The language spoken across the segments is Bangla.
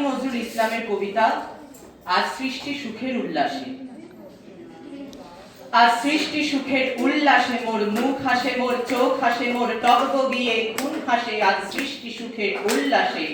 নজরুল ইসলামের কবিতা আজ সৃষ্টি সুখের উল্লাসে। আজ সৃষ্টি সুখের উল্লাসে মোর মুখ হাসে, মোর চোখ হাসে, মোর টগব গিয়ে খুন হাসে। আজ সৃষ্টি সুখের উল্লাসে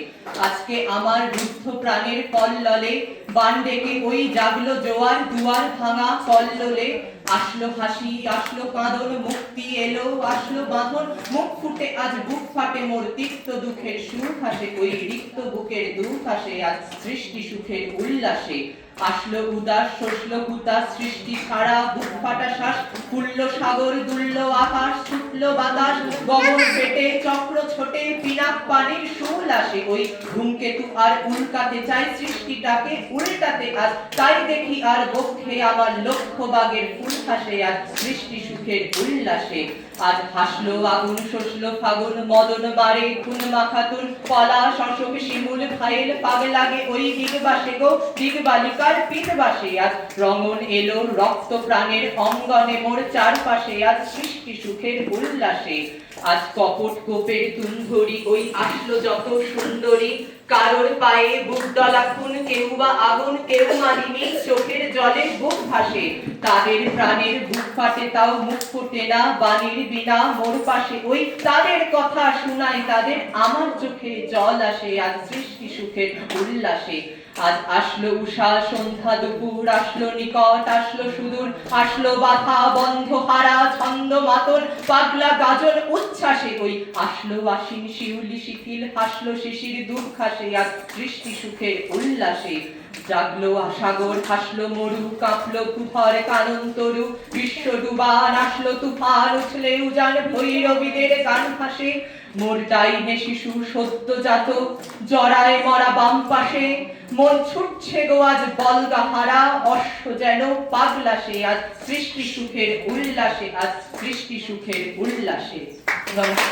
আজকে আমার রুদ্ধ প্রাণের কল্লোলে বান ডেকে ওই জাগলো জোয়ার, দুয়ার ভাঙা কল্লোলে। আসলো হাসি, আসলো কাঁদন, মুক্তি এলো, আসলো বাঁধন, মুখ ফুটে আজ বুক ফাটে মোর তিক্ত দুঃখের সুখ হাসে। ওই রিক্ত বুকের দুঃখ হাসে আজ সৃষ্টি সুখের উল্লাসে। আসলো উদাস, শোষলো হুতাশ, সৃষ্টি ছাড়া বুক ফাটা শ্বাস। ফুললো সাগর, দুললো আকাশ, ছুটলো বাতাস, গগন পেটে চক্র ছোটে, পিনাক পানির সুল আসে। ওই ধূমকেতু আর উল্কাতে চাই সৃষ্টিটাকে উল্টাতে আজ, তাই দেখি আর বক্ষে আমার লক্ষ বাগের ফুল হাসে আজ সৃষ্টি সুখের উল্লাসে। আজ হাসলো আগুন, শোষলো ফাগুন, মদন বারে খুন মাখাতুন, পলাশ অশোক শিমুল ঘায়েল পাগ লাগে ওই দিগবাসে গো, দিগবালিকার পিঠবাসে। আজ রঙন এলো রক্ত প্রাণের অঙ্গনে মোর চারপাশে আজ সৃষ্টি সুখের উল্লাসে। আজ কপট কোপের তুন্ধরি ওই আসলো যত সুন্দরী, কারোর পায়ে বুক ডলা খুন, কেউ বা আগুন, কেউ মালিনী, চোখের জলে বুক ভাসে। তাদের প্রাণের বুক ফাটে তাও মুখ ফোটে না, বাণীর বিনা মোর পাশে ওই তাদের কথা শুনাই তাদের, আমার চোখে জল আসে আজ সৃষ্টি সুখের উল্লাসে। আজ আসলো উষা সন্ধ্যা দুপুর, আসলো নিকট, আসলো সুদূর, আসলো বাধা বন্ধ হারা ছন্দ মাতন, পাগলা গাজন উচ্ছ্বাসে। ওই আসলো আশিন শিউলি শিথিল, হাসলো শিশির দুঃখ হাসে আজ সৃষ্টি সুখের উল্লাসে। জাগলো সাগর, হাসলো মরু, কাঁপলো কুহর কানন তরু, বিশ্ব ডুবান আসলো তুফান, উছলে উজান ভৈরবীদের গান হাসে। মোর ডাইনে শিশু সদ্যজাত, জরায় মরা বাম পাশে, মন ছুটছে গো আজ বলগা হারা, অশ্ব যেন পাগলাসে আজ সৃষ্টি সুখের উল্লাসে, আজ সৃষ্টি সুখের উল্লাসে। নমস্কার।